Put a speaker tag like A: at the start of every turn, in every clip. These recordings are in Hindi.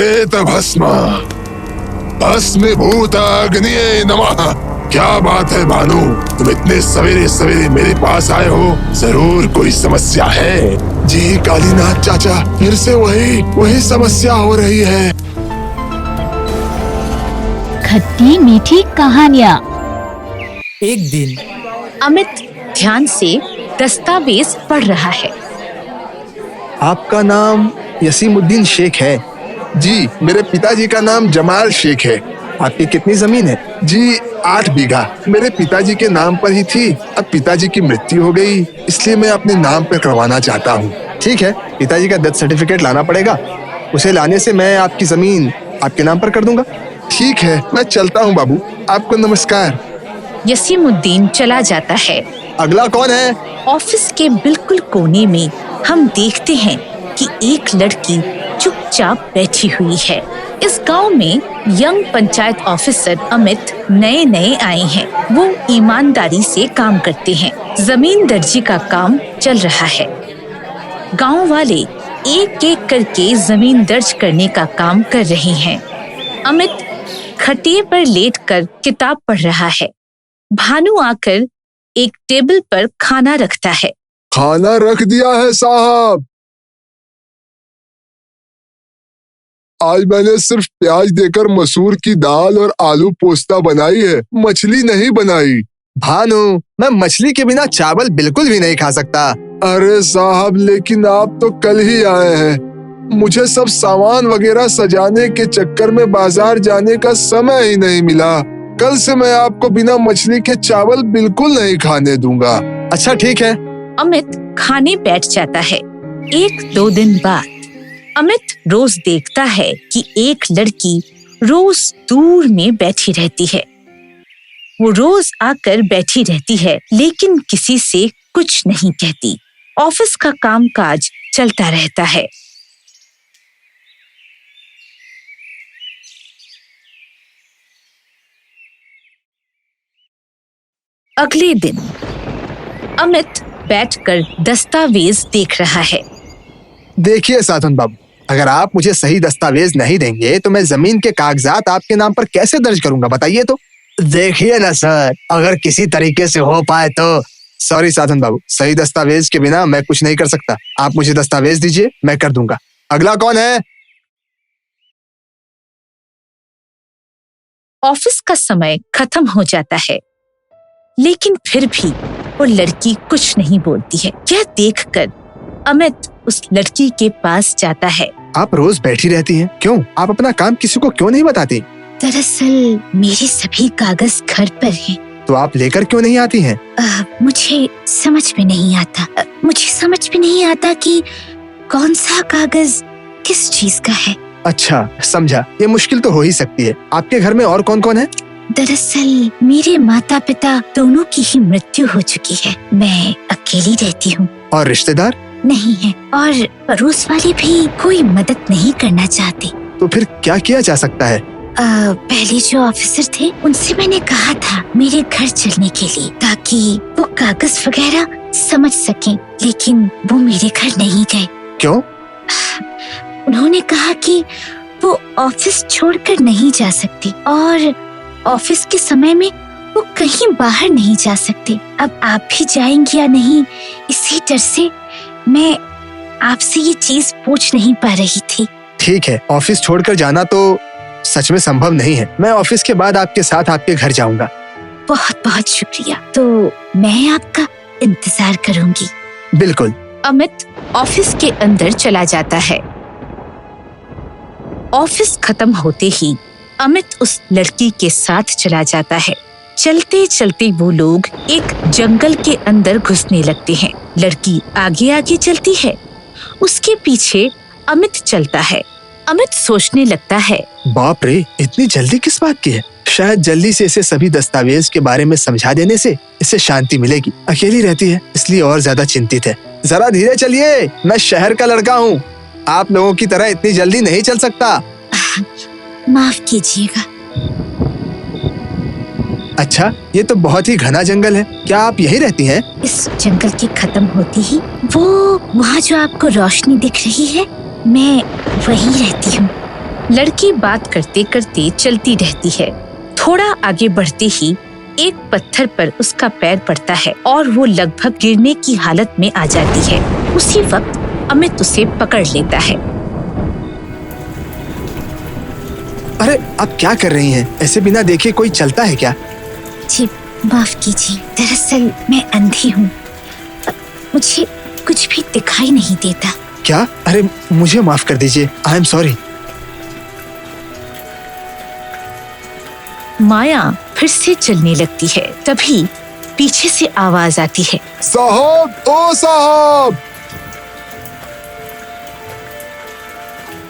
A: प्रेत भस्म भस्मीभूत अग्निये नमः। क्या बात है भानु, तुम इतने सवेरे सवेरे मेरे पास आए हो? जरूर कोई समस्या है। जी कालीनाथ चाचा, फिर से वही समस्या हो रही है।
B: खट्टी मीठी कहानियाँ।
C: एक दिन
D: अमित ध्यान से दस्तावेज पढ़ रहा है।
E: आपका नाम यसीमुद्दीन शेख है?
A: जी, मेरे पिताजी का नाम जमाल शेख है।
E: आपकी कितनी जमीन है?
A: जी 8 बीघा मेरे पिताजी के नाम पर ही थी। अब पिताजी की मृत्यु हो गई, इसलिए मैं अपने नाम पर करवाना चाहता हूँ।
E: ठीक है, पिताजी का डेथ सर्टिफिकेट लाना पड़ेगा। उसे लाने से मैं आपकी जमीन आपके नाम पर कर दूंगा।
A: ठीक है, मैं चलता हूँ बाबू, आपको नमस्कार।
D: यसीमुद्दीन चला जाता है।
E: अगला कौन है?
D: ऑफिस के बिल्कुल कोने में हम देखते हैं कि एक लड़की चुपचाप बैठी हुई है। इस गांव में यंग पंचायत ऑफिसर अमित नए आए हैं। वो ईमानदारी से काम करते हैं। जमीन दर्जी का काम चल रहा है। गांव वाले एक एक करके जमीन दर्ज करने का काम कर रहे हैं। अमित खटिए पर लेटकर किताब पढ़ रहा है। भानु आकर एक टेबल पर खाना रखता है।
A: खाना रख दिया है साहब। आज मैंने सिर्फ प्याज देकर मसूर की दाल और आलू पोस्ता बनाई है, मछली नहीं बनाई।
E: भानु, मैं मछली के बिना चावल बिल्कुल भी नहीं खा सकता।
A: अरे साहब, लेकिन आप तो कल ही आए हैं। मुझे सब सामान वगैरह सजाने के चक्कर में बाजार जाने का समय ही नहीं मिला। कल से मैं आपको बिना मछली के चावल बिल्कुल नहीं खाने दूंगा।
E: अच्छा ठीक है।
D: अमित खाने बैठ जाता है। 1-2 दिन बाद अमित रोज देखता है कि एक लड़की रोज दूर में बैठी रहती है। वो रोज आकर बैठी रहती है, लेकिन किसी से कुछ नहीं कहती। ऑफिस का कामकाज चलता रहता है। अगले दिन अमित बैठकर दस्तावेज देख रहा है।
E: देखिए साधन बाबू, अगर आप मुझे सही दस्तावेज नहीं देंगे तो मैं जमीन के कागजात आपके नाम पर कैसे दर्ज करूंगा, बताइए तो। देखिए ना सर, अगर किसी तरीके से हो पाए तो। सॉरी साधन बाबू, सही दस्तावेज के बिना मैं कुछ नहीं कर सकता। आप मुझे दस्तावेज दीजिए, मैं कर दूंगा। अगला कौन है?
D: ऑफिस का समय खत्म हो जाता है, लेकिन फिर भी वो लड़की कुछ नहीं बोलती है। यह देखकर अमित उस लड़की के पास जाता है।
E: आप रोज बैठी रहती हैं, क्यों? आप अपना काम किसी को क्यों नहीं बताती?
B: दरअसल मेरे सभी कागज घर पर हैं।
E: तो आप लेकर क्यों नहीं आती हैं?
B: मुझे समझ में नहीं आता। मुझे समझ में नहीं आता कि कौन सा कागज किस चीज का है।
E: अच्छा समझा, ये मुश्किल तो हो ही सकती है। आपके घर में और कौन कौन है?
B: दरअसल मेरे माता पिता दोनों की ही मृत्यु हो चुकी है। मैं अकेली रहती हूँ।
E: और रिश्तेदार?
B: नहीं है, और पड़ोस वाले भी कोई मदद नहीं करना चाहते।
E: तो फिर क्या किया जा सकता है?
B: पहले जो ऑफिसर थे उनसे मैंने कहा था मेरे घर चलने के लिए, ताकि वो कागज वगैरह समझ सकें, लेकिन वो मेरे घर नहीं गए।
E: क्यों?
B: उन्होंने कहा कि वो ऑफिस छोड़कर नहीं जा सकते और ऑफिस के समय में वो कहीं बाहर नहीं जा सकते। अब आप भी जाएंगे या नहीं, इसी डर से मैं आपसे ये चीज पूछ नहीं पा रही थी।
E: ठीक है, ऑफिस छोड़कर जाना तो सच में संभव नहीं है। मैं ऑफिस के बाद आपके साथ आपके घर जाऊंगा।
B: बहुत बहुत शुक्रिया। तो मैं आपका इंतजार करूंगी।
E: बिल्कुल।
D: अमित ऑफिस के अंदर चला जाता है। ऑफिस खत्म होते ही अमित उस लड़की के साथ चला जाता है। चलते चलते वो लोग एक जंगल के अंदर घुसने लगते हैं। लड़की आगे आगे चलती है, उसके पीछे अमित चलता है। अमित सोचने लगता है,
E: बाप रे, इतनी जल्दी किस बात की है? शायद जल्दी से इसे सभी दस्तावेज के बारे में समझा देने से इसे शांति मिलेगी। अकेली रहती है इसलिए और ज्यादा चिंतित है। जरा धीरे चलिए, मैं शहर का लड़का हूँ, आप लोगों की तरह इतनी जल्दी नहीं चल सकता।
B: माफ कीजिएगा।
E: अच्छा, ये तो बहुत ही घना जंगल है। क्या आप यही रहती हैं?
B: इस जंगल के खत्म होते ही वो वहाँ जो आपको रोशनी दिख रही है, मैं वही रहती हूँ।
D: लड़की बात करते करते चलती रहती है। थोड़ा आगे बढ़ते ही एक पत्थर पर उसका पैर पड़ता है और वो लगभग गिरने की हालत में आ जाती है। उसी वक्त अमित उसे पकड़ लेता है।
E: अरे आप क्या कर रही हैं? ऐसे बिना देखे कोई चलता है क्या?
B: जी माफ कीजिए, दरअसल मैं अंधी हूँ, मुझे कुछ भी दिखाई नहीं देता।
E: क्या? अरे मुझे माफ कर दीजिए, आई एम सॉरी।
D: माया फिर से चलने लगती है। तभी पीछे से आवाज आती है,
A: साहब, ओ साहब।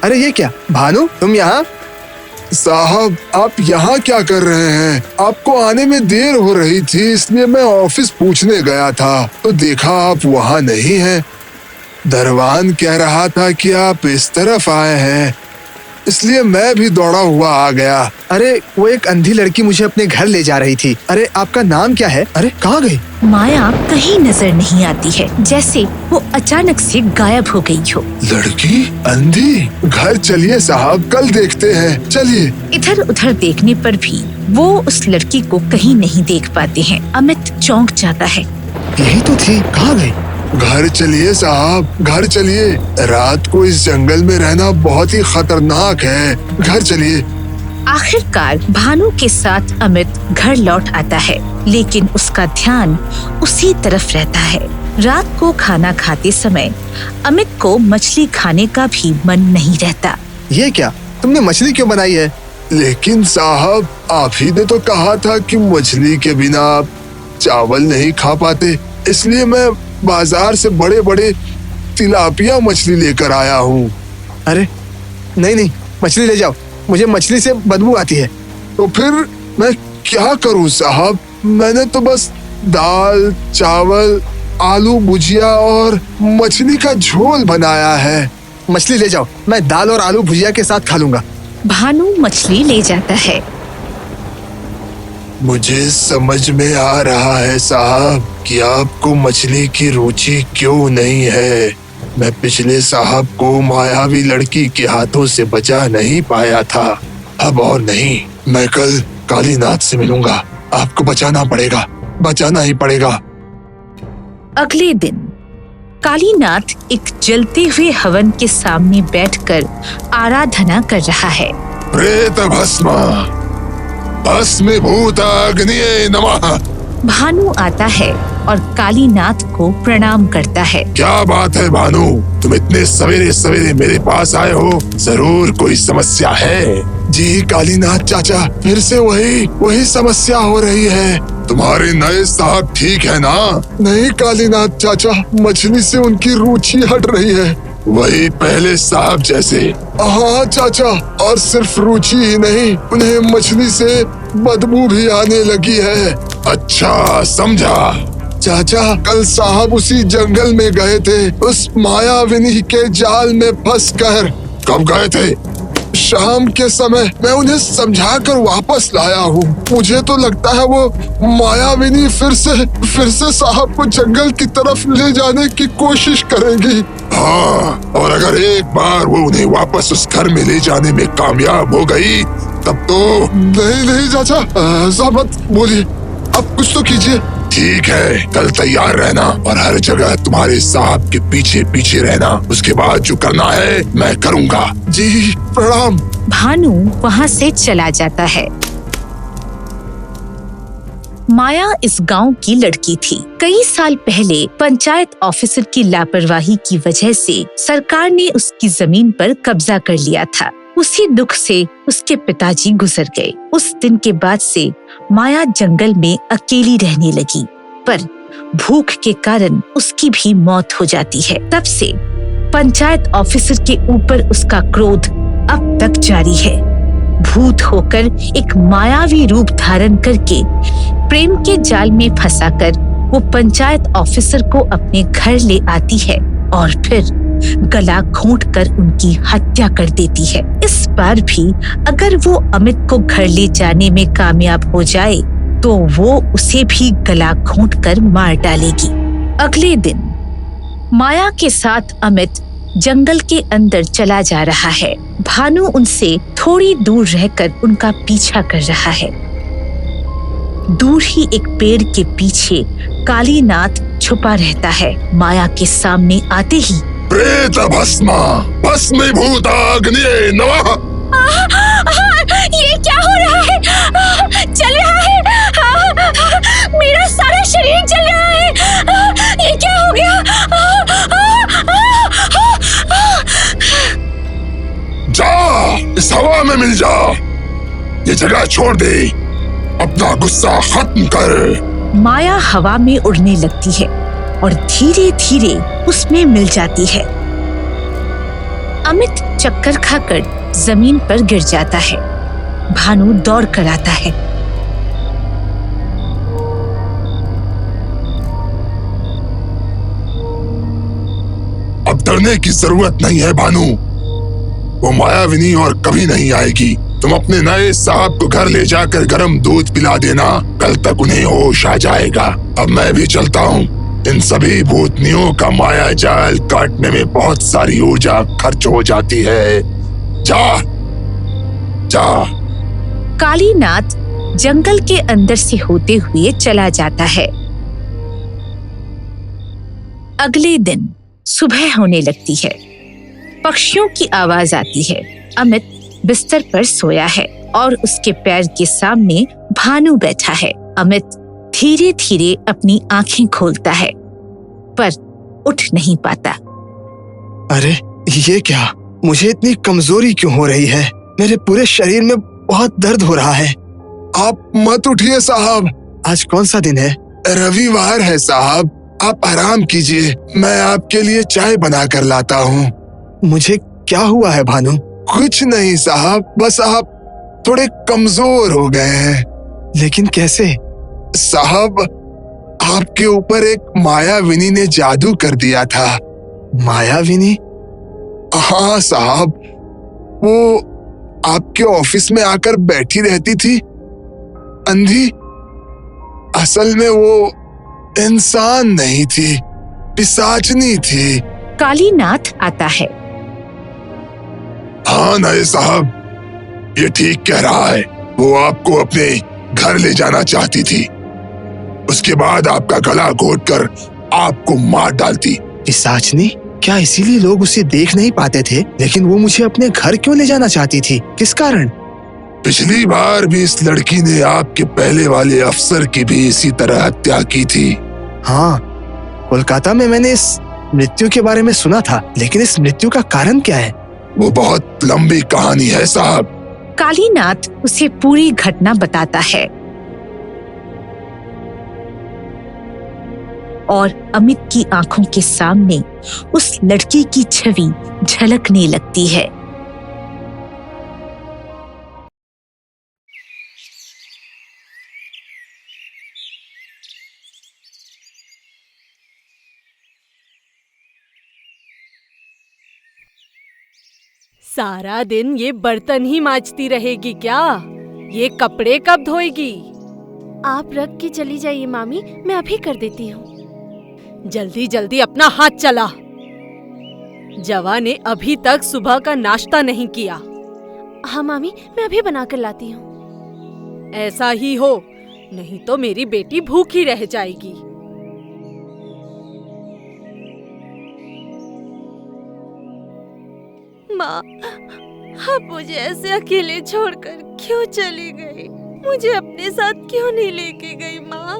E: अरे ये क्या भानु, तुम यहाँ?
A: साहब, आप यहाँ क्या कर रहे हैं? आपको आने में देर हो रही थी, इसलिए मैं ऑफिस पूछने गया था, तो देखा आप वहाँ नहीं हैं। दरवान कह रहा था कि आप इस तरफ आए हैं, इसलिए मैं भी दौड़ा हुआ आ गया।
E: अरे वो एक अंधी लड़की मुझे अपने घर ले जा रही थी। अरे आपका नाम क्या है? अरे कहाँ गई?
D: माया कहीं नजर नहीं आती है, जैसे वो अचानक से गायब हो गई हो।
A: लड़की अंधी? घर चलिए साहब, कल देखते हैं, चलिए।
D: इधर उधर देखने पर भी वो उस लड़की को कहीं नहीं देख पाते हैं। अमित चौंक जाता है।
E: यही तो थी, कहाँ गई?
A: घर चलिए साहब, घर चलिए। रात को इस जंगल में रहना बहुत ही खतरनाक है, घर चलिए।
D: आखिरकार भानु के साथ अमित घर लौट आता है, लेकिन उसका ध्यान उसी तरफ रहता है। रात को खाना खाते समय अमित को मछली खाने का भी मन नहीं रहता।
E: ये क्या, तुमने मछली क्यों बनाई है?
A: लेकिन साहब, आप ही ने तो कहा था कि मछली के बिना आप चावल नहीं खा पाते, इसलिए मैं बाजार से बड़े बड़े तिलापिया मछली लेकर आया हूँ।
E: अरे नहीं नहीं, मछली ले जाओ, मुझे मछली से बदबू आती है।
A: तो फिर मैं क्या करूँ साहब? मैंने तो बस दाल, चावल, आलू भुजिया और मछली का झोल बनाया है।
E: मछली ले जाओ, मैं दाल और आलू भुजिया के साथ खा लूंगा।
D: भानु मछली ले जाता है।
A: मुझे समझ में आ रहा है साहब कि आपको मछली की रुचि क्यों नहीं है। मैं पिछले साहब को मायावी लड़की के हाथों से बचा नहीं पाया था, अब और नहीं, मैं कल कालीनाथ से मिलूंगा। आपको बचाना पड़ेगा, बचाना ही पड़ेगा।
D: अगले दिन कालीनाथ एक जलते हुए हवन के सामने बैठकर आराधना कर रहा है।
A: प्रेत भस्म, भस्मीभूत अग्निये नमः।
D: भानु आता है और कालीनाथ को प्रणाम करता है।
A: क्या बात है भानु, तुम इतने सवेरे सवेरे मेरे पास आए हो, जरूर कोई समस्या है। जी कालीनाथ चाचा, फिर से वही समस्या हो रही है। तुम्हारे नए साहब ठीक है ना? नहीं कालीनाथ चाचा, मछली से उनकी रुचि हट रही है, वही पहले साहब जैसे। हाँ चाचा, और सिर्फ रुचि ही नहीं, उन्हें मछली से बदबू भी आने लगी है। अच्छा समझा। चाचा, कल साहब उसी जंगल में गए थे, उस मायाविनी के जाल में फंसकर। कब गए थे? शाम के समय। मैं उन्हें समझाकर वापस लाया हूँ। मुझे तो लगता है वो मायाविनी फिर से साहब को जंगल की तरफ ले जाने की कोशिश करेंगी। हाँ, और अगर एक बार वो उन्हें वापस उस घर में ले जाने में कामयाब हो गई, तब तो। नहीं चाचा, ऐसा मत बोलिए, अब कुछ तो कीजिए। ठीक है, कल तैयार रहना और हर जगह तुम्हारे साहब के पीछे पीछे रहना। उसके बाद जो करना है मैं करूँगा। जी प्रणाम।
D: भानु वहाँ से चला जाता है। माया इस गांव की लड़की थी। कई साल पहले पंचायत ऑफिसर की लापरवाही की वजह से सरकार ने उसकी जमीन पर कब्जा कर लिया था। उसी दुख से उसके पिताजी गुजर गए। उस दिन के बाद से माया जंगल में अकेली रहने लगी, पर भूख के कारण उसकी भी मौत हो जाती है। तब से पंचायत ऑफिसर के ऊपर उसका क्रोध अब तक जारी है। भूत होकर एक मायावी रूप धारण करके प्रेम के जाल में फंसाकर वो पंचायत ऑफिसर को अपने घर ले आती है और फिर गला घोंटकर उनकी हत्या कर देती है। इस बार भी अगर वो अमित को घर ले जाने में कामयाब हो जाए तो वो उसे भी गला घोंटकर मार डालेगी। अगले दिन माया के साथ अमित जंगल के अंदर चला जा रहा है। भानु उनसे थोड़ी दूर रहकर उनका पीछा कर रहा है। दूर ही एक पेड़ के पीछे कालीनाथ छुपा रहता है। माया के सामने आते ही
A: प्रेत भस्मा भस्मीभूताग्निये नमः।
B: ये क्या हो रहा है? चल रहा है। मेरा सारा शरीर जल रहा है। ये क्या हो गया?
A: जा, इस हवा में मिल जा। ये जगह छोड़ दे, अपना गुस्सा खत्म कर।
D: माया हवा में उड़ने लगती है और धीरे धीरे उसमें मिल जाती है। अमित चक्कर खाकर जमीन पर गिर जाता है। भानु दौड़ कर आता है।
A: अब डरने की जरूरत नहीं है भानु, वो मायाविनी और कभी नहीं आएगी। तुम अपने नए साहब को घर ले जाकर गर्म दूध पिला देना, कल तक उन्हें होश आ जाएगा। अब मैं भी चलता हूँ। इन सभी भूतनियों का माया जाल काटने में बहुत सारी ऊर्जा खर्च हो जाती है। जा जा।
D: कालीनाथ जंगल के अंदर से होते हुए चला जाता है। अगले दिन सुबह होने लगती है। पक्षियों की आवाज आती है। अमित बिस्तर पर सोया है और उसके पैर के सामने भानु बैठा है। अमित धीरे धीरे अपनी आंखें खोलता है पर उठ नहीं पाता।
E: अरे ये क्या, मुझे इतनी कमजोरी क्यों हो रही है? मेरे पूरे शरीर में बहुत दर्द हो रहा है।
A: आप मत उठिए साहब।
E: आज कौन सा दिन है?
A: रविवार है साहब, आप आराम कीजिए। मैं आपके लिए चाय बना कर लाता हूँ।
E: मुझे क्या हुआ है भानु?
A: कुछ नहीं साहब, बस आप थोड़े कमजोर हो गए हैं।
E: लेकिन कैसे?
A: साहब, आपके ऊपर एक मायाविनी ने जादू कर दिया था।
E: मायाविनी?
A: हाँ साहब, वो आपके ऑफिस में आकर बैठी रहती थी, अंधी। असल में वो इंसान नहीं थी, पिशाचनी थी।
D: कालीनाथ आता है।
A: हाँ नए साहब, ये ठीक कह रहा है। वो आपको अपने घर ले जाना चाहती थी, उसके बाद आपका गला घोटकर आपको मार डालती।
E: पिशाचनी? क्या इसीलिए लोग उसे देख नहीं पाते थे? लेकिन वो मुझे अपने घर क्यों ले जाना चाहती थी? किस कारण?
A: पिछली बार भी इस लड़की ने आपके पहले वाले अफसर की भी इसी तरह हत्या की थी।
E: हाँ, कोलकाता में मैंने इस मृत्यु के बारे में सुना था, लेकिन इस मृत्यु का कारण क्या है?
A: वो बहुत लंबी कहानी है साहब।
D: कालीनाथ उसे पूरी घटना बताता है और अमित की आंखों के सामने उस लड़की की छवि झलकने लगती है।
F: सारा दिन ये बर्तन ही मांजती रहेगी क्या? ये कपड़े कब धोएगी?
G: आप रख के चली जाइए मामी, मैं अभी कर देती हूँ।
F: जल्दी जल्दी अपना हाथ चला। जवा ने अभी तक सुबह का नाश्ता नहीं किया।
G: हाँ मामी, मैं अभी बना कर लाती हूँ।
F: ऐसा ही हो, नहीं तो मेरी बेटी भूखी रह जाएगी।
G: माँ, आप मुझे ऐसे अकेले छोड़कर क्यों चली गई? मुझे अपने साथ क्यों नहीं लेके गई माँ?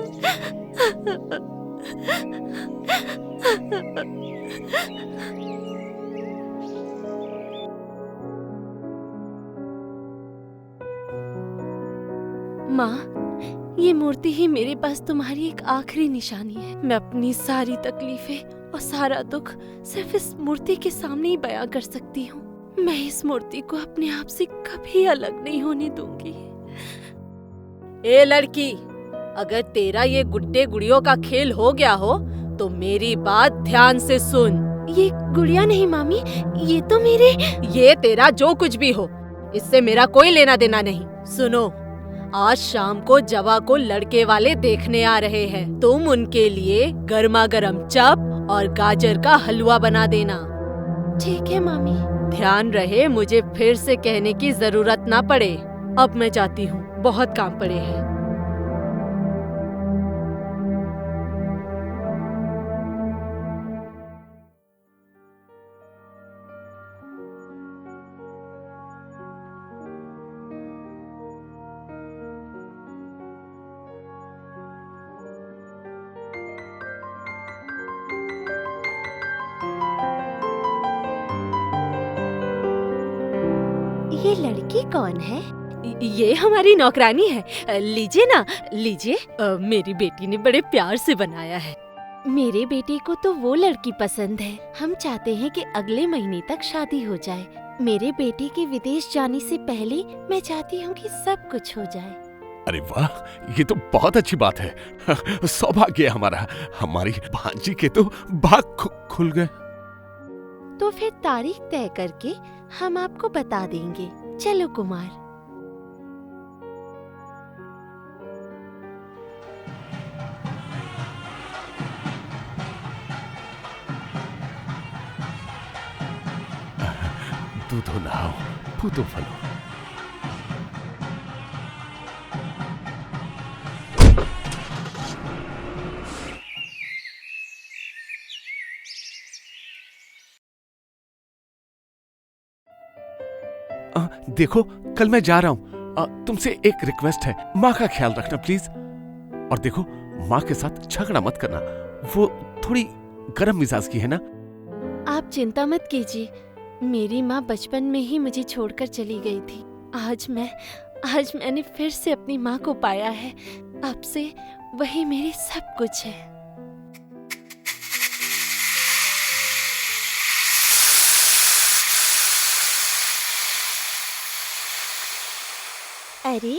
G: माँ, ये मूर्ति ही मेरे पास तुम्हारी एक आखिरी निशानी है। मैं अपनी सारी तकलीफें और सारा दुख सिर्फ इस मूर्ति के सामने ही बयां कर सकती हूँ। मैं इस मूर्ति को अपने आप से कभी अलग नहीं होने दूंगी।
F: ए लड़की, अगर तेरा ये गुड्डे गुड़ियों का खेल हो गया हो तो मेरी बात ध्यान से सुन।
G: ये गुड़िया नहीं मामी, ये तो मेरे।
F: ये तेरा जो कुछ भी हो, इससे मेरा कोई लेना देना नहीं। सुनो, आज शाम को जवा को लड़के वाले देखने आ रहे हैं। तुम उनके लिए गर्मा गर्म चप और गाजर का हलवा बना देना।
G: ठीक है मामी।
F: ध्यान रहे मुझे फिर से कहने की जरूरत ना पड़े। अब मैं जाती हूँ, बहुत काम पड़े हैं।
G: ये लड़की कौन है?
F: ये हमारी नौकरानी है। लीजिए ना, लीजिए। मेरी बेटी ने बड़े प्यार से बनाया है।
G: मेरे बेटे को तो वो लड़की पसंद है। हम चाहते हैं कि अगले महीने तक शादी हो जाए। मेरे बेटे के विदेश जाने से पहले मैं चाहती हूँ कि सब कुछ हो जाए।
H: अरे वाह, ये तो बहुत अच्छी बात है। सौभाग्य है हमारा। हमारी भांजी के तो भाग खुल गए।
G: तो फिर तारीख तय करके हम आपको बता देंगे। चलो कुमार।
H: दूधो नहाओ, फूतो फलो। देखो, कल मैं जा रहा हूं। तुमसे एक रिक्वेस्ट है, माँ का ख्याल रखना प्लीज। और देखो, माँ के साथ झगड़ा मत करना। वो थोड़ी गर्म मिजाज की है ना।
G: आप चिंता मत कीजिए। मेरी माँ बचपन में ही मुझे छोड़कर चली गई थी। आज मैंने फिर से अपनी माँ को पाया है। अब से वही मेरी सब कुछ है। अरे,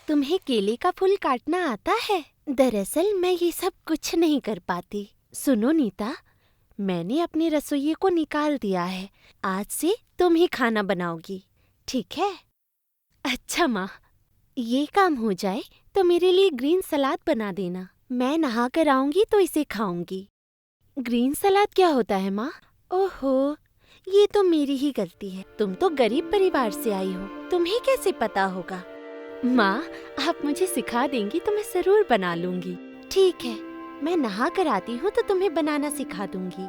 G: तुम्हें केले का फूल काटना आता है? दरअसल मैं ये सब कुछ नहीं कर पाती। सुनो नीता, मैंने अपने रसोइये को निकाल दिया है। आज से तुम ही खाना बनाओगी, ठीक है? अच्छा माँ, ये काम हो जाए तो मेरे लिए ग्रीन सलाद बना देना। मैं नहा कर आऊंगी तो इसे खाऊंगी। ग्रीन सलाद क्या होता है माँ? ओहो, ये तो मेरी ही गलती है। तुम तो गरीब परिवार से आई हो, तुम्हें कैसे पता होगा? माँ, आप मुझे सिखा देंगी तो मैं जरूर बना लूंगी। ठीक है, मैं नहा कर आती हूँ तो तुम्हें बनाना सिखा दूंगी।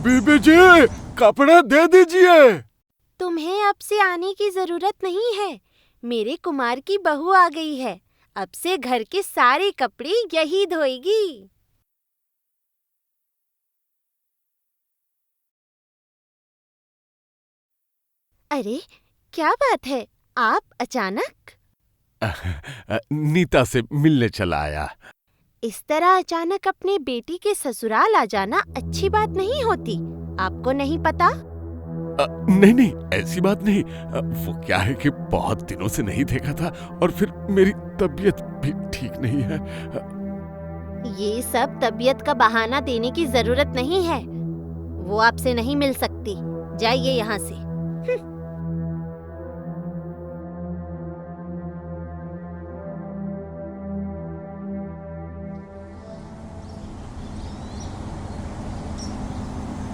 H: बीबी जी, कपड़े दे दीजिए।
G: तुम्हें अब से आने की जरूरत नहीं है। मेरे कुमार की बहू आ गई है। अब से घर के सारे कपड़े यही धोएगी। अरे, क्या बात है? आप अचानक?
H: नीता से मिलने चला आया।
G: इस तरह अचानक अपने बेटी के ससुराल आ जाना अच्छी बात नहीं होती। आपको नहीं पता?
H: नहीं नहीं, ऐसी बात नहीं। वो क्या है कि बहुत दिनों से नहीं देखा था, और फिर मेरी तबीयत भी ठीक नहीं है।
G: ये सब तबीयत का बहाना देने की जरूरत नहीं है। वो आपसे नहीं मिल सकती। जाइए यहाँ से।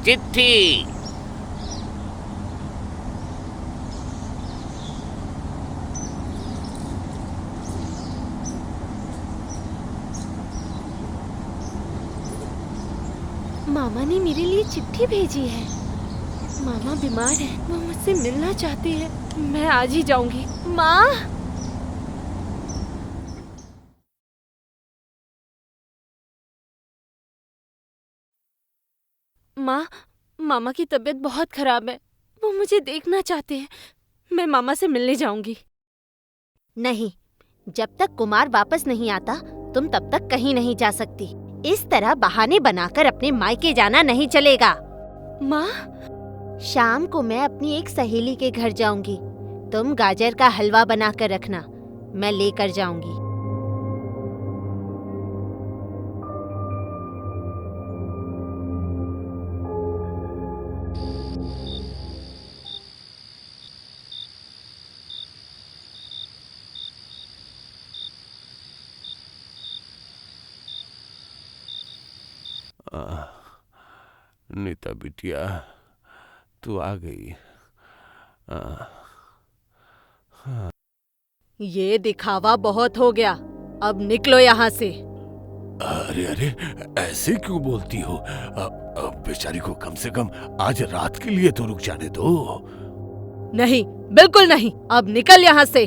I: चिट्ठी।
G: मामा ने मेरे लिए चिट्ठी भेजी है। मामा बीमार है, वो मुझसे मिलना चाहती है। मैं आज ही जाऊंगी। माँ, माँ, मामा की तबीयत बहुत खराब है। वो मुझे देखना चाहते हैं। मैं मामा से मिलने जाऊंगी। नहीं, जब तक कुमार वापस नहीं आता तुम तब तक कहीं नहीं जा सकती। इस तरह बहाने बनाकर अपने मायके जाना नहीं चलेगा। माँ, शाम को मैं अपनी एक सहेली के घर जाऊंगी। तुम गाजर का हलवा बनाकर रखना, मैं लेकर जाऊंगी।
H: नीता बिटिया, तू आ गई।
F: ये दिखावा बहुत हो गया, अब निकलो यहाँ से।
H: अरे अरे, ऐसे क्यों बोलती हो? बेचारी को कम से कम आज रात के लिए तो रुक जाने दो।
F: नहीं, बिल्कुल नहीं, अब निकल यहाँ से।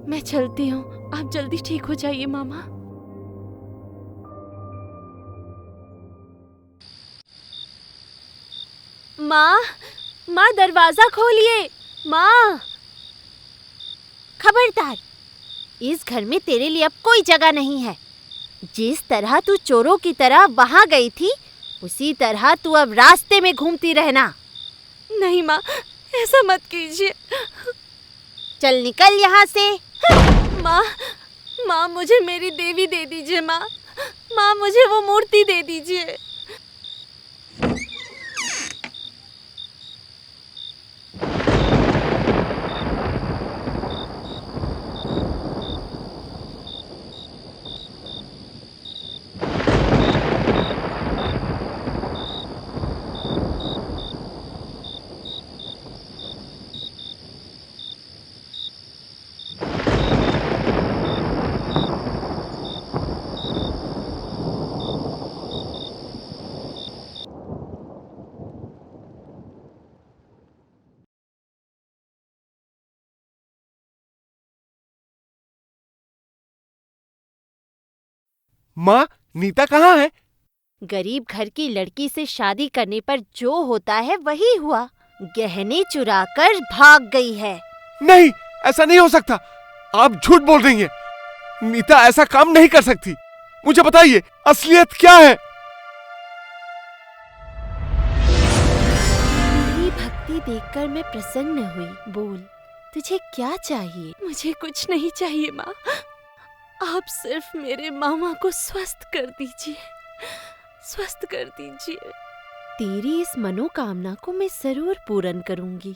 G: मैं चलती हूँ, आप जल्दी ठीक हो जाइए मामा। माँ, माँ दरवाजा खोलिए। माँ, खबरदार, इस घर में तेरे लिए अब कोई जगह नहीं है। जिस तरह तू चोरों की तरह वहाँ गई थी, उसी तरह तू अब रास्ते में घूमती रहना। नहीं माँ, ऐसा मत कीजिए। चल निकल यहाँ से। माँ, माँ मुझे मेरी देवी दे दीजिए। माँ, माँ मुझे वो मूर्ति दे दीजिए।
H: माँ, नीता कहाँ है?
G: गरीब घर की लड़की से शादी करने पर जो होता है वही हुआ। गहने चुराकर भाग गई है।
H: नहीं, ऐसा नहीं हो सकता। आप झूठ बोल रही हैं। नीता ऐसा काम नहीं कर सकती। मुझे बताइए, असलियत क्या है?
G: मेरी भक्ति देखकर मैं प्रसन्न हुई। बोल, तुझे क्या चाहिए? मुझे कुछ नहीं चाहिए माँ, आप सिर्फ मेरे मामा को स्वस्थ कर दीजिए, स्वस्थ कर दीजिए। तेरी इस मनोकामना को मैं जरूर पूर्ण करूंगी,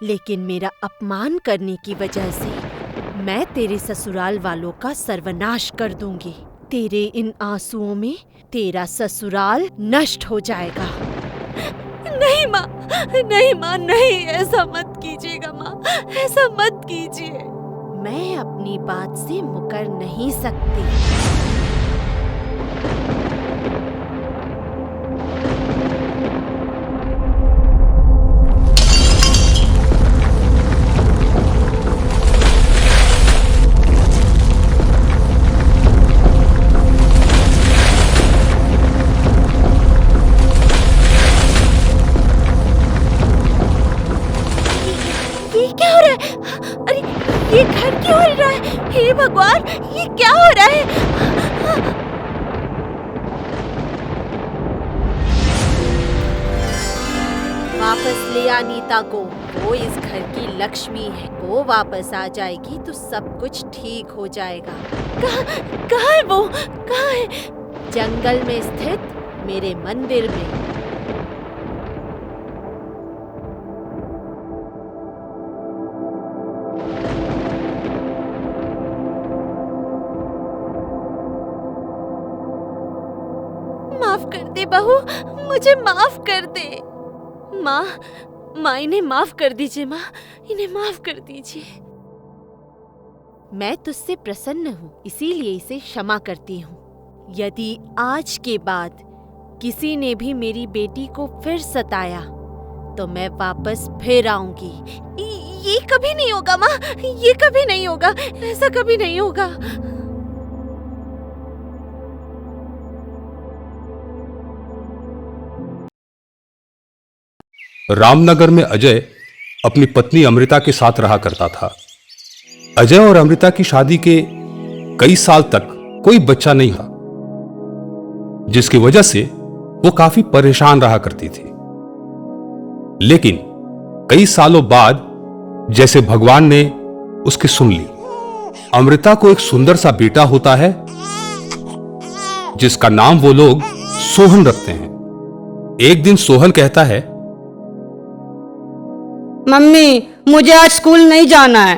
G: लेकिन मेरा अपमान करने की वजह से मैं तेरे ससुराल वालों का सर्वनाश कर दूंगी। तेरे इन आंसुओं में तेरा ससुराल नष्ट हो जाएगा। नहीं माँ, नहीं माँ, नहीं, ऐसा मत कीजिएगा माँ, ऐसा मत कीजिए। मैं अपनी बात से मुकर नहीं सकती। ये क्या हो रहा है? अरे ये घर क्यों हिल रहा है? हे भगवान, ये क्या हो रहा है?
F: वापस ले आ नीता को, वो इस घर की लक्ष्मी है। वो वापस आ जाएगी तो सब कुछ ठीक हो जाएगा।
G: कहाँ है वो? कहाँ है?
F: जंगल में स्थित मेरे मंदिर में।
G: माफ कर दे बहू, मुझे माफ कर दे। माँ, माँ इन्हें माफ कर दीजिए। माँ, इन्हें माफ कर दीजिए।
F: मैं तुझसे प्रसन्न हूँ, इसीलिए इसे क्षमा करती हूँ। यदि आज के बाद किसी ने भी मेरी बेटी को फिर सताया तो मैं वापस फिर आऊंगी।
G: ये कभी नहीं होगा माँ, ये कभी नहीं होगा, ऐसा कभी नहीं होगा।
I: रामनगर में अजय अपनी पत्नी अमृता के साथ रहा करता था। अजय और अमृता की शादी के कई साल तक कोई बच्चा नहीं हुआ, जिसकी वजह से वो काफी परेशान रहा करती थी। लेकिन कई सालों बाद जैसे भगवान ने उसकी सुन ली। अमृता को एक सुंदर सा बेटा होता है, जिसका नाम वो लोग सोहन रखते हैं। एक दिन सोहन कहता है,
J: मम्मी मुझे आज स्कूल नहीं जाना है।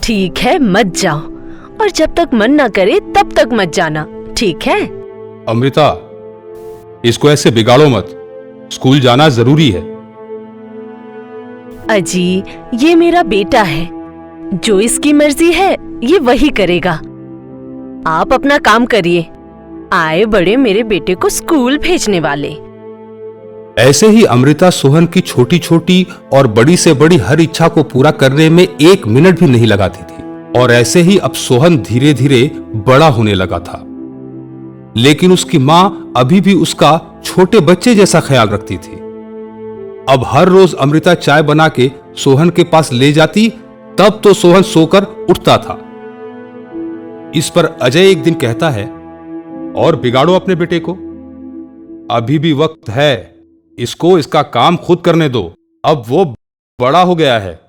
G: ठीक है, मत जाओ, और जब तक मन ना करे तब तक मत जाना, ठीक है?
I: अमृता, इसको ऐसे बिगाड़ो मत, स्कूल जाना जरूरी है।
G: अजी, ये मेरा बेटा है, जो इसकी मर्जी है ये वही करेगा। आप अपना काम करिए, आए बड़े मेरे बेटे को स्कूल भेजने वाले।
I: ऐसे ही अमृता सोहन की छोटी छोटी और बड़ी से बड़ी हर इच्छा को पूरा करने में 1 मिनट भी नहीं लगाती थी। और ऐसे ही अब सोहन धीरे धीरे बड़ा होने लगा था, लेकिन उसकी मां अभी भी उसका छोटे बच्चे जैसा ख्याल रखती थी। अब हर रोज अमृता चाय बना के सोहन के पास ले जाती, तब तो सोहन सोकर उठता था। इस पर अजय एक दिन कहता है, और बिगाड़ो अपने बेटे को, अभी भी वक्त है, इसको इसका काम खुद करने दो, अब वो बड़ा हो गया है।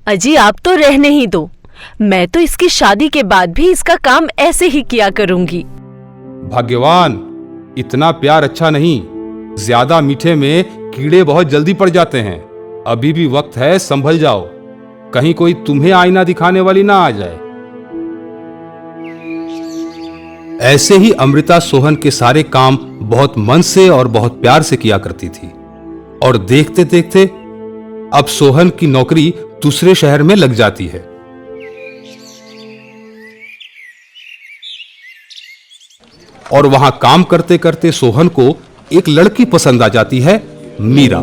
G: अजी, आप तो रहने ही दो, मैं तो इसकी शादी के बाद भी इसका काम ऐसे ही किया करूंगी।
I: भाग्यवान, इतना प्यार अच्छा नहीं, ज्यादा मीठे में कीड़े बहुत जल्दी पड़ जाते हैं। अभी भी वक्त है, संभल जाओ, कहीं कोई तुम्हें आईना दिखाने वाली ना आ जाए। ऐसे ही अमृता सोहन के सारे काम बहुत मन से और बहुत प्यार से किया करती थी। और देखते देखते अब सोहन की नौकरी दूसरे शहर में लग जाती है। और वहां काम करते करते सोहन को एक लड़की पसंद आ जाती है, मीरा।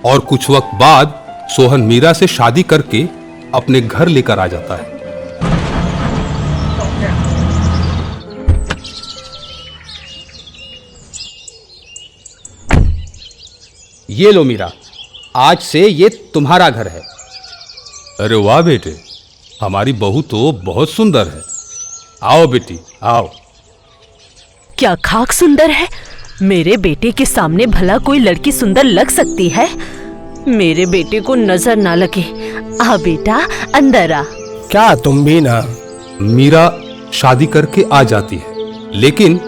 I: और कुछ वक्त बाद सोहन मीरा से शादी करके अपने घर लेकर आ जाता है।
E: ये लो मीरा, आज से ये तुम्हारा घर है।
I: अरे वाह बेटे, हमारी बहू तो बहुत सुंदर है। आओ बेटी, आओ।
G: क्या खाक सुंदर है? मेरे बेटे के सामने भला कोई लड़की सुंदर लग सकती है? मेरे बेटे को नजर ना लगे। आ बेटा, अंदर आ।
E: क्या तुम भी ना?
I: मीरा शादी करके आ जाती है, लेकिन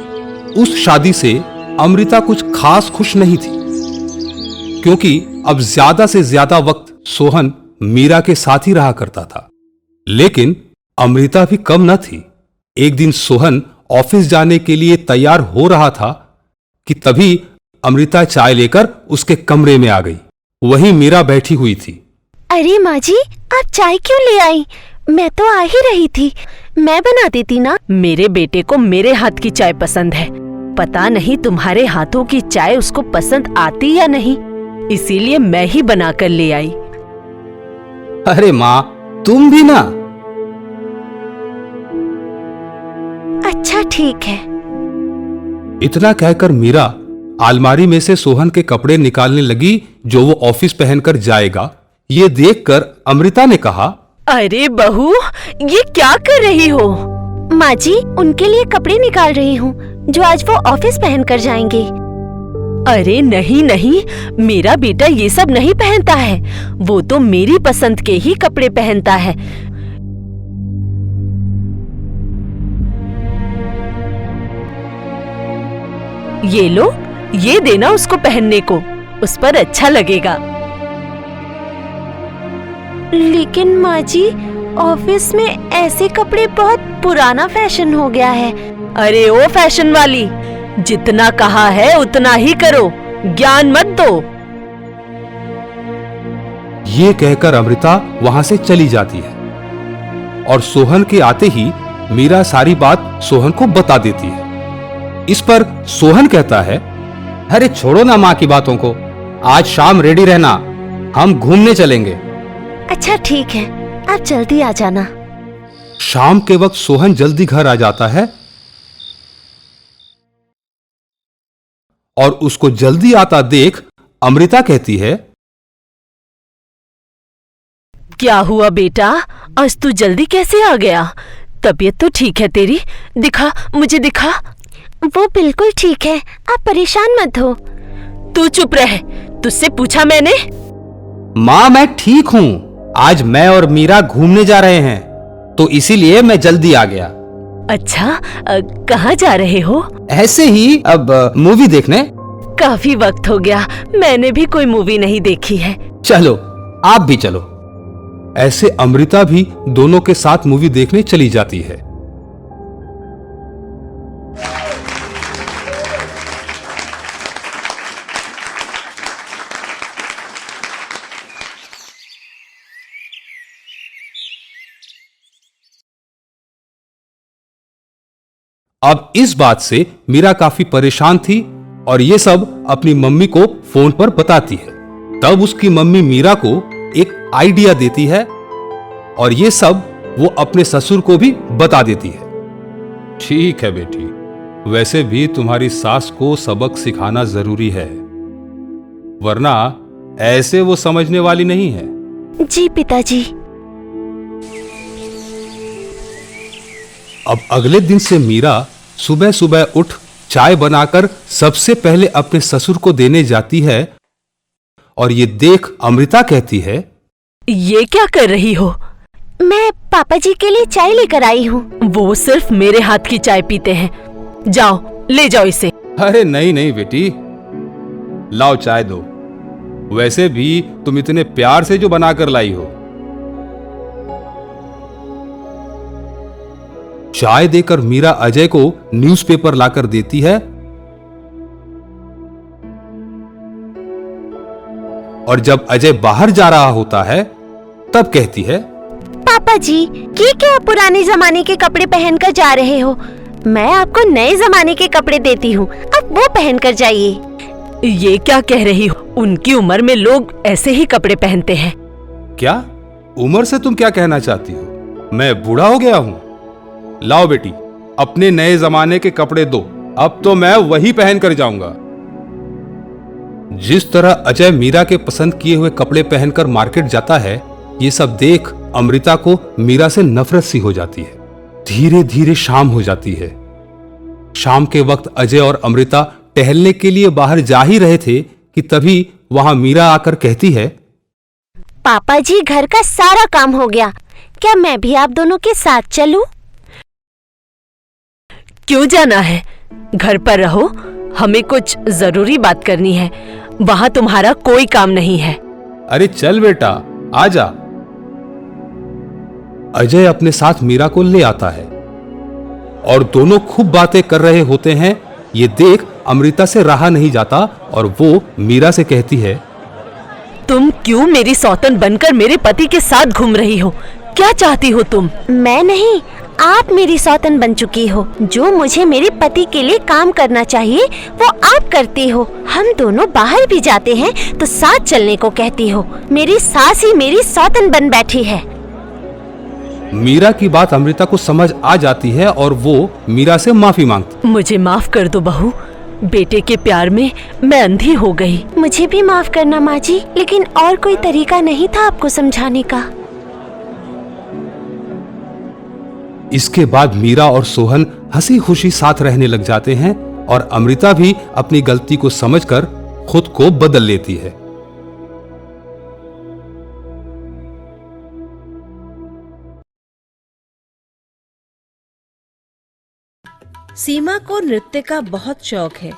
I: उस शादी से अमृता कुछ खास खुश नहीं थी, क्योंकि अब ज्यादा से ज्यादा वक्त सोहन मीरा के साथ ही रहा करता था। लेकिन अमृता भी कम न थी। एक दिन सोहन ऑफिस जाने के लिए तैयार हो रहा था कि तभी अमृता चाय लेकर उसके कमरे में आ गई। वहीं मीरा बैठी हुई थी।
F: अरे माँ जी, आप चाय क्यों ले आई? मैं तो आ ही रही थी, मैं बना देती ना।
G: मेरे बेटे को मेरे हाथ की चाय पसंद है। पता नहीं तुम्हारे हाथों की चाय उसको पसंद आती या नहीं, इसीलिए मैं ही बनाकर ले आई।
E: अरे माँ, तुम भी ना?
F: अच्छा ठीक है।
I: इतना कहकर मीरा अलमारी में से सोहन के कपड़े निकालने लगी जो वो ऑफिस पहनकर जाएगा। ये देखकर अमृता ने कहा,
G: अरे बहू, ये क्या कर रही हो?
F: माँ जी, उनके लिए कपड़े निकाल रही हूँ जो आज वो ऑफिस पहन कर जाएंगे।
G: अरे नहीं नहीं, मेरा बेटा ये सब नहीं पहनता है, वो तो मेरी पसंद के ही कपड़े पहनता है। ये लो, ये देना उसको पहनने को, उस पर अच्छा लगेगा।
F: लेकिन माँ जी, ऑफिस में ऐसे कपड़े बहुत पुराना फैशन हो गया है।
G: अरे ओ फैशन वाली, जितना कहा है उतना ही करो, ज्ञान मत दो।
I: ये कहकर अमृता वहां से चली जाती है और सोहन के आते ही मीरा सारी बात सोहन को बता देती है। इस पर सोहन कहता है,
E: अरे छोड़ो ना माँ की बातों को, आज शाम रेडी रहना, हम घूमने चलेंगे।
F: अच्छा ठीक है, आप जल्दी आ जाना।
I: शाम के वक्त सोहन जल्दी घर आ जाता है और उसको जल्दी आता देख अमृता कहती है,
G: क्या हुआ बेटा, आज तू जल्दी कैसे आ गया? तबीयत तो ठीक है तेरी? दिखा, मुझे दिखा।
F: वो बिल्कुल ठीक है, आप परेशान मत हो।
G: तू चुप रह, तुझसे पूछा मैंने?
E: माँ मैं ठीक हूँ, आज मैं और मीरा घूमने जा रहे हैं, तो इसीलिए मैं जल्दी आ गया।
G: अच्छा, कहाँ जा रहे हो?
C: ऐसे ही अब मूवी देखने।
G: काफी वक्त हो गया, मैंने भी कोई मूवी नहीं देखी है।
I: चलो, आप भी चलो। ऐसे अमृता भी दोनों के साथ मूवी देखने चली जाती है। अब इस बात से मीरा काफी परेशान थी और ये सब अपनी मम्मी को फोन पर बताती है। तब उसकी मम्मी मीरा को एक आइडिया देती है और ये सब वो अपने ससुर को भी बता देती है। ठीक है बेटी, वैसे भी तुम्हारी सास को सबक सिखाना जरूरी है, वरना ऐसे वो समझने वाली नहीं है।
G: जी पिताजी।
I: अब अगले दिन से मीरा सुबह सुबह उठ चाय बनाकर सबसे पहले अपने ससुर को देने जाती है और ये देख अमृता कहती है,
G: ये क्या कर रही हो? मैं पापा जी के लिए चाय लेकर आई हूँ। वो सिर्फ मेरे हाथ की चाय पीते हैं। जाओ, ले जाओ इसे।
I: अरे नहीं नहीं बेटी, लाओ चाय दो। वैसे भी तुम इतने प्यार से जो बनाकर लाई हो। चाय देकर मीरा अजय को न्यूज़पेपर लाकर देती है और जब अजय बाहर जा रहा होता है तब कहती है,
F: पापा जी, ये क्या पुराने जमाने के कपड़े पहनकर जा रहे हो? मैं आपको नए जमाने के कपड़े देती हूँ, अब वो पहनकर जाइए।
G: ये क्या कह रही हो? उनकी उम्र में लोग ऐसे ही कपड़े पहनते हैं।
I: क्या उम्र से तुम क्या कहना चाहती हो? मैं बूढ़ा हो गया हूं? लाओ बेटी, अपने नए जमाने के कपड़े दो, अब तो मैं वही पहन कर जाऊंगा। जिस तरह अजय मीरा के पसंद किए हुए कपड़े पहनकर मार्केट जाता है, ये सब देख अमृता को मीरा से नफरत सी हो जाती है। धीरे धीरे शाम हो जाती है। शाम के वक्त अजय और अमृता टहलने के लिए बाहर जा ही रहे थे कि तभी वहां मीरा आकर कहती है,
F: पापा जी, घर का सारा काम हो गया, क्या मैं भी आप दोनों के साथ चलूं?
G: क्यों जाना है? घर पर रहो, हमें कुछ जरूरी बात करनी है। वहां तुम्हारा कोई काम नहीं है।
I: अरे चल बेटा, आजा। अजय अपने साथ मीरा को ले आता है और दोनों खूब बातें कर रहे होते हैं। ये देख अमृता से रहा नहीं जाता और वो मीरा से कहती है,
G: तुम क्यों मेरी सौतन बनकर मेरे पति के साथ घूम रही हो? क्या चाहती हो तुम?
F: मैं नहीं, आप मेरी सौतन बन चुकी हो। जो मुझे मेरे पति के लिए काम करना चाहिए वो आप करती हो। हम दोनों बाहर भी जाते हैं तो साथ चलने को कहती हो। मेरी सास ही मेरी सौतन बन बैठी है।
I: मीरा की बात अमृता को समझ आ जाती है और वो मीरा से माफी मांगती।
G: मुझे माफ कर दो बहू, बेटे के प्यार में मैं अंधी हो गई।
F: मुझे भी माफ करना माँ जी, लेकिन और कोई तरीका नहीं था आपको समझाने का।
I: इसके बाद मीरा और सोहन हंसी खुशी साथ रहने लग जाते हैं और अमृता भी अपनी गलती को समझकर खुद को बदल लेती है।
K: सीमा को नृत्य का बहुत शौक है।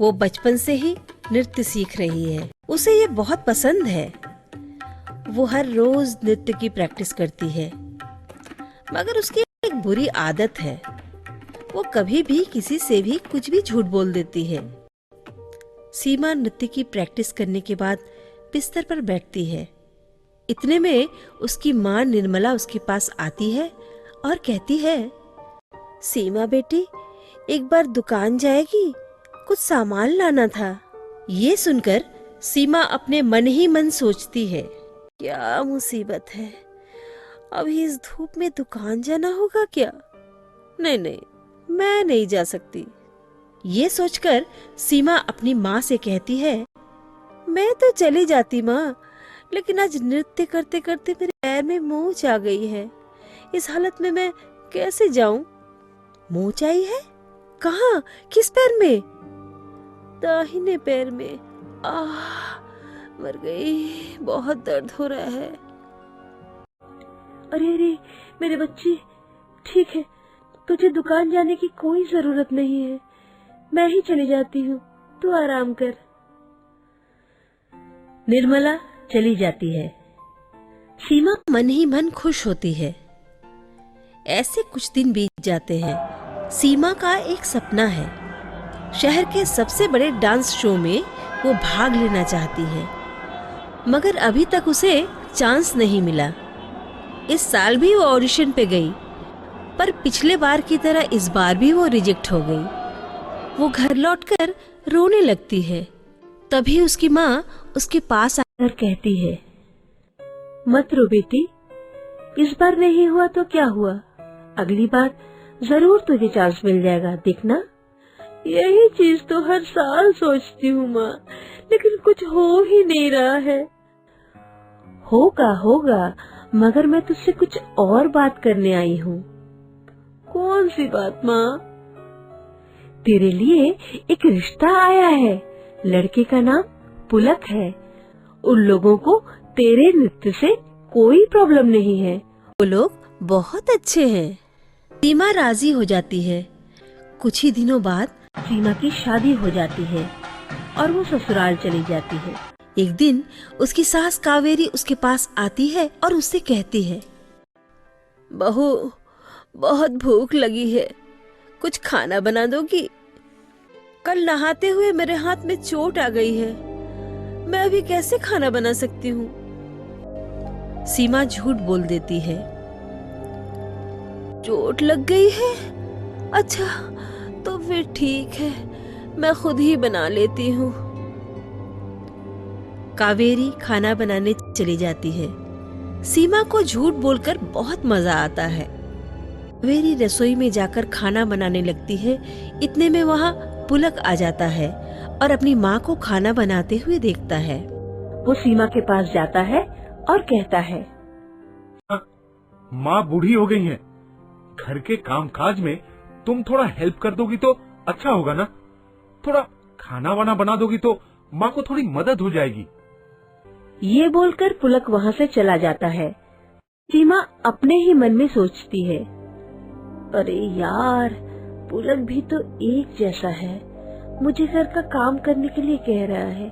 K: वो बचपन से ही नृत्य सीख रही है। उसे ये बहुत पसंद है। वो हर रोज नृत्य की प्रैक्टिस करती है, मगर उसकी एक बुरी आदत है। वो कभी भी किसी से भी कुछ भी झूठ बोल देती है। सीमा नृत्य की प्रैक्टिस करने के बाद बिस्तर पर बैठती है। इतने में उसकी माँ निर्मला उसके पास आती है और कहती है, सीमा बेटी, एक बार दुकान जाएगी, कुछ सामान लाना था। ये सुनकर सीमा अपने मन ही मन सोचती है, क्या मुसीबत है, अभी इस धूप में दुकान जाना होगा क्या? नहीं नहीं, मैं नहीं जा सकती। ये सोचकर सीमा अपनी माँ से कहती है, मैं तो चली जाती माँ, लेकिन आज नृत्य करते करते मेरे पैर में मोच आ गई है। इस हालत में मैं कैसे जाऊं? मोच आई है? कहाँ? किस पैर में? दाहिने पैर में। मर गई, बहुत दर्द हो रहा है। अरे अरे, मेरे बच्चे, ठीक है, तुझे दुकान जाने की कोई जरूरत नहीं है, मैं ही चली जाती हूँ, तू आराम कर। निर्मला चली जाती है। सीमा मन ही मन खुश होती है। ऐसे कुछ दिन बीत जाते हैं। सीमा का एक सपना है, शहर के सबसे बड़े डांस शो में वो भाग लेना चाहती है, मगर अभी तक उसे चांस नहीं मिला। इस साल भी वो ऑडिशन पे गई, पर पिछले बार की तरह इस बार भी वो रिजेक्ट हो गई। वो घर लौटकर रोने लगती है। तभी उसकी माँ उसके पास आकर कहती है, मत रो बेटी, इस बार नहीं हुआ तो क्या हुआ, अगली बार जरूर तुझे चांस मिल जाएगा, देखना। यही चीज तो हर साल सोचती हूँ माँ, लेकिन कुछ हो ही नहीं रहा है। होगा, मगर मैं तुझसे कुछ और बात करने आई हूँ। कौन सी बात माँ? तेरे लिए एक रिश्ता आया है, लड़के का नाम पुलक है। उन लोगों को तेरे नृत्य से कोई प्रॉब्लम नहीं है, वो लोग बहुत अच्छे हैं। सीमा राजी हो जाती है। कुछ ही दिनों बाद सीमा की शादी हो जाती है और वो ससुराल चली जाती है। एक दिन उसकी सास कावेरी उसके पास आती है और उससे कहती है, बहू, बहुत भूख लगी है, कुछ खाना बना दोगी? कल नहाते हुए मेरे हाथ में चोट आ गई है, मैं अभी कैसे खाना बना सकती हूँ? सीमा झूठ बोल देती है। चोट लग गई है? अच्छा, तो फिर ठीक है, मैं खुद ही बना लेती हूँ। कावेरी खाना बनाने चली जाती है। सीमा को झूठ बोलकर बहुत मजा आता है। कावेरी रसोई में जाकर खाना बनाने लगती है। इतने में वहाँ पुलक आ जाता है और अपनी माँ को खाना बनाते हुए देखता है। वो सीमा के पास जाता है और कहता है,
H: माँ बूढ़ी हो गई हैं, घर के कामकाज में तुम थोड़ा हेल्प कर दोगी तो अच्छा होगा ना। थोड़ा खाना वाना बना दोगी तो माँ को थोड़ी मदद हो जाएगी।
K: ये बोलकर पुलक वहाँ से चला जाता है। सीमा अपने ही मन में सोचती है, अरे यार, पुलक भी तो एक जैसा है, मुझे घर का काम करने के लिए कह रहा है।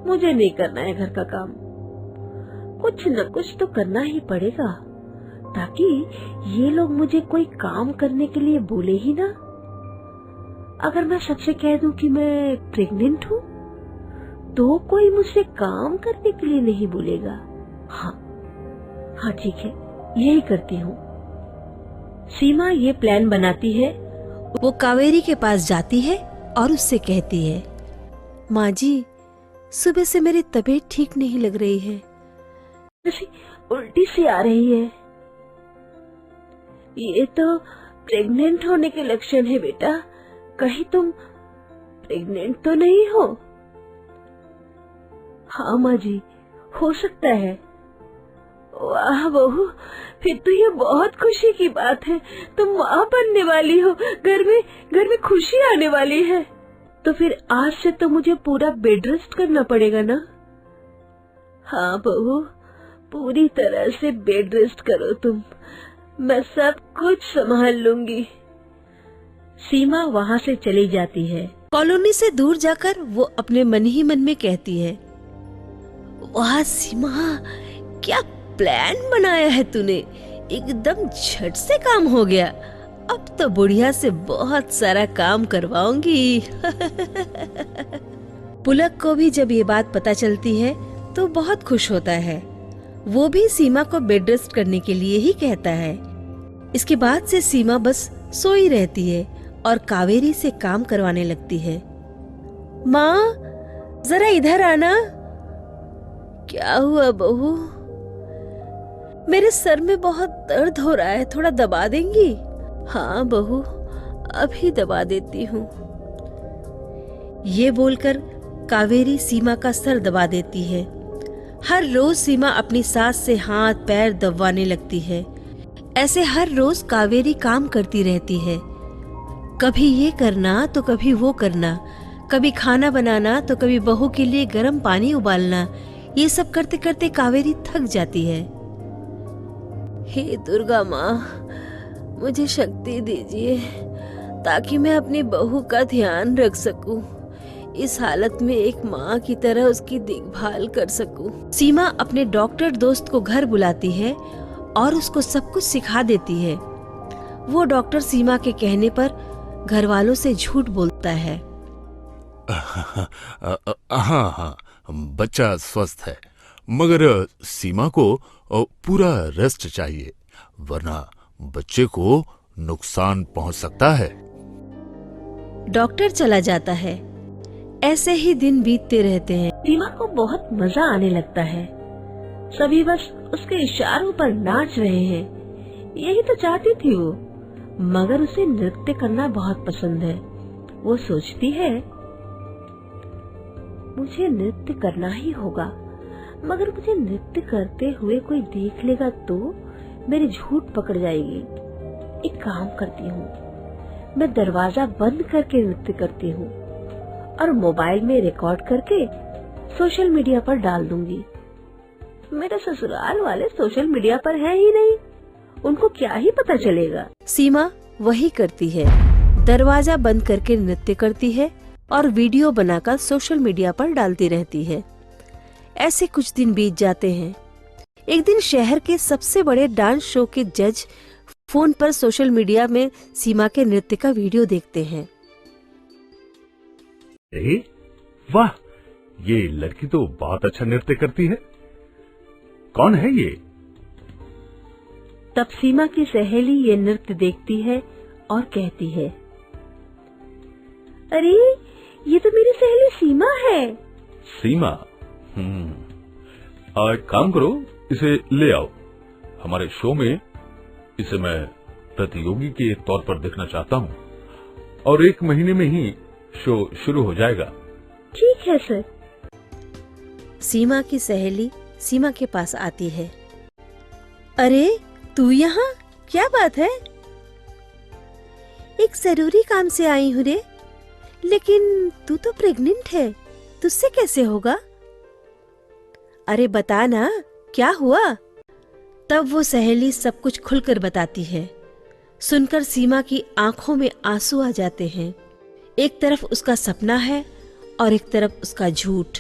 K: मुझे नहीं करना है घर का काम, कुछ न कुछ तो करना ही पड़ेगा, ताकि ये लोग मुझे कोई काम करने के लिए बोले ही ना। अगर मैं सबसे कह दूं कि मैं प्रेग्नेंट हूँ, तो कोई मुझसे काम करने के लिए नहीं बोलेगा। हाँ ठीक है, यही करती हूँ। सीमा ये प्लान बनाती है। वो कावेरी के पास जाती है और उससे कहती है, माँ जी, सुबह से मेरी तबीयत ठीक नहीं लग रही है, उल्टी सी आ रही है। ये तो प्रेग्नेंट होने के लक्षण है बेटा, कहीं तुम प्रेग्नेंट तो नहीं हो? हाँ माँ जी, हो सकता है। वाह बहू, फिर तो ये बहुत खुशी की बात है, तुम माँ बनने वाली हो, घर में खुशी आने वाली है। तो फिर आज से तो मुझे पूरा बेड रेस्ट करना पड़ेगा ना? हाँ बहू, पूरी तरह से बेड रेस्ट करो तुम, मैं सब कुछ संभाल लूंगी। सीमा वहाँ से चली जाती है। कॉलोनी से दूर जाकर वो अपने मन ही मन में कहती है, वाह सीमा, क्या प्लान बनाया है तूने, एकदम झट से काम हो गया। अब तो बुढ़िया से बहुत सारा काम करवाऊंगी। पुलक को भी जब ये बात पता चलती है तो बहुत खुश होता है। वो भी सीमा को बेड रेस्ट करने के लिए ही कहता है। इसके बाद से सीमा बस सोई रहती है और कावेरी से काम करवाने लगती है। माँ, जरा इधर आना। क्या हुआ बहू? मेरे सर में बहुत दर्द हो रहा है, थोड़ा दबा देंगी? हाँ बहू, अभी दबा देती हूँ। ये बोलकर कावेरी सीमा का सर दबा देती है। हर रोज सीमा अपनी सास से हाथ पैर दबाने लगती है। ऐसे हर रोज कावेरी काम करती रहती है, कभी ये करना तो कभी वो करना, कभी खाना बनाना तो कभी बहू के लिए गर्म पानी उबालना। ये सब करते करते कावेरी थक जाती है। हे दुर्गा माँ, मुझे शक्ति दीजिए ताकि मैं अपनी बहू का ध्यान रख सकूं। इस हालत में एक माँ की तरह उसकी देखभाल कर सकूं। सीमा अपने डॉक्टर दोस्त को घर बुलाती है और उसको सब कुछ सिखा देती है। वो डॉक्टर सीमा के कहने पर घर वालों से झूठ बोलता है।
H: हाँ, बच्चा स्वस्थ है, मगर सीमा को पूरा रेस्ट चाहिए, वरना बच्चे को नुकसान पहुंच सकता है।
K: डॉक्टर चला जाता है। ऐसे ही दिन बीतते रहते हैं। सीमा को बहुत मजा आने लगता है। सभी बस उसके इशारों पर नाच रहे हैं। यही तो चाहती थी वो, मगर उसे नृत्य करना बहुत पसंद है। वो सोचती है मुझे नृत्य करना ही होगा, मगर मुझे नृत्य करते हुए कोई देख लेगा तो मेरी झूठ पकड़ जाएगी। एक काम करती हूँ, मैं दरवाजा बंद करके नृत्य करती हूँ और मोबाइल में रिकॉर्ड करके सोशल मीडिया पर डाल दूंगी। मेरे ससुराल वाले सोशल मीडिया पर हैं ही नहीं, उनको क्या ही पता चलेगा। सीमा वही करती है, दरवाजा बंद करके नृत्य करती है और वीडियो बनाकर सोशल मीडिया पर डालती रहती है। ऐसे कुछ दिन बीत जाते हैं। एक दिन शहर के सबसे बड़े डांस शो के जज फोन पर सोशल मीडिया में सीमा के नृत्य का वीडियो देखते हैं।
H: वाह, ये लड़की तो बहुत अच्छा नृत्य करती है। कौन है ये?
K: तब सीमा की सहेली ये नृत्य देखती है और कहती है, अरे ये तो मेरी सहेली सीमा है।
H: सीमा? एक काम करो, इसे ले आओ हमारे शो में। इसे मैं प्रतियोगी के तौर पर देखना चाहता हूँ और 1 महीने में ही शो शुरू हो जाएगा।
K: ठीक है सर। सीमा की सहेली सीमा के पास आती है। अरे तू यहाँ, क्या बात है? एक जरूरी काम से आई हूँ रे, लेकिन तू तो प्रेग्नेंट है, तुझसे कैसे होगा? अरे बता ना, क्या हुआ? तब वो सहेली सब कुछ खुलकर बताती है। सुनकर सीमा की आंखों में आंसू आ जाते हैं। एक तरफ उसका सपना है और एक तरफ उसका झूठ।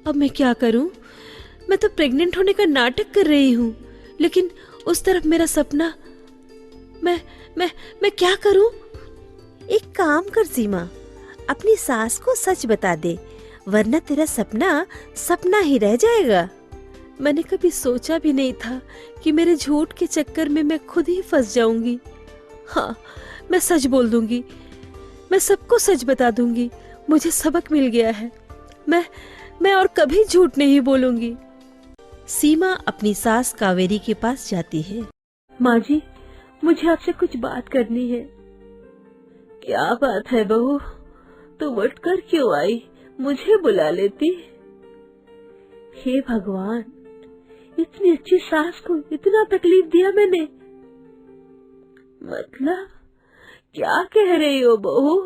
K: अब मैं क्या करूं? मैं तो प्रेग्नेंट होने का नाटक कर रही हूं, लेकिन उस तरफ मेरा सपना। मैं क्या करूं? एक काम कर सीमा, अपनी सास को सच बता दे, वरना तेरा सपना सपना ही रह जाएगा। मैंने कभी सोचा भी नहीं था कि मेरे झूठ के चक्कर में मैं खुद ही फंस जाऊंगी। हाँ, मैं सच बोल दूंगी, मैं सबको सच बता दूंगी। मुझे सबक मिल गया है। मैं और कभी झूठ नहीं बोलूंगी। सीमा अपनी सास कावेरी के पास जाती है। माँ जी, मुझे आपसे कुछ बात करनी है। क्या बात है बहू, तुम उठकर क्यों आई? मुझे बुला लेती। हे भगवान, इतनी अच्छी सास को इतना तकलीफ दिया मैंने। मतलब क्या कह रही हो बहू?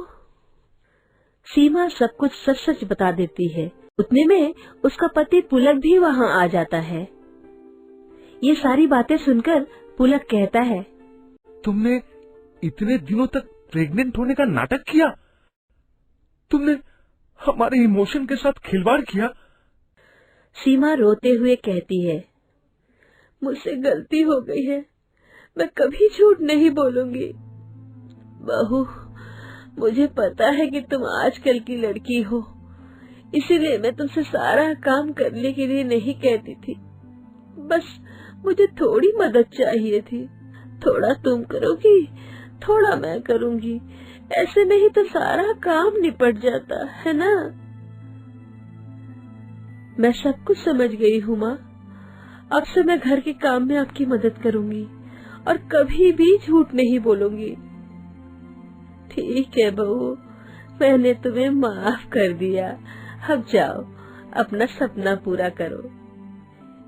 K: सीमा सब कुछ सच सच बता देती है। उतने में उसका पति पुलक भी वहाँ आ जाता है। ये सारी बातें सुनकर पुलक कहता है,
H: तुमने इतने दिनों तक प्रेग्नेंट होने का नाटक किया? तुमने हमारे इमोशन के साथ खिलवाड़ किया?
K: सीमा रोते हुए कहती है, मुझसे गलती हो गई है, मैं कभी झूठ नहीं बोलूंगी। बहू, मुझे पता है कि तुम आजकल की लड़की हो, इसीलिए मैं तुमसे सारा काम करने के लिए नहीं कहती थी। बस मुझे थोड़ी मदद चाहिए थी। थोड़ा तुम करोगी, थोड़ा मैं करूंगी, ऐसे में ही तो सारा काम निपट जाता है ना। मैं सब कुछ समझ गई हूँ माँ। अब से मैं घर के काम में आपकी मदद करूंगी और कभी भी झूठ नहीं बोलूंगी। ठीक है बहू, मैंने तुम्हें माफ कर दिया। अब जाओ, अपना सपना पूरा करो।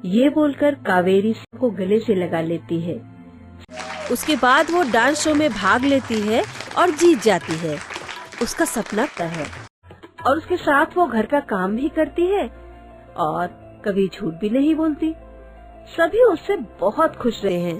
K: ये बोलकर कावेरी को गले से लगा लेती है। उसके बाद वो डांस शो में भाग लेती है और जीत जाती है। उसका सपना तय है और उसके साथ वो घर का काम भी करती है और कभी झूठ भी नहीं बोलती। सभी उससे बहुत खुश रहे हैं।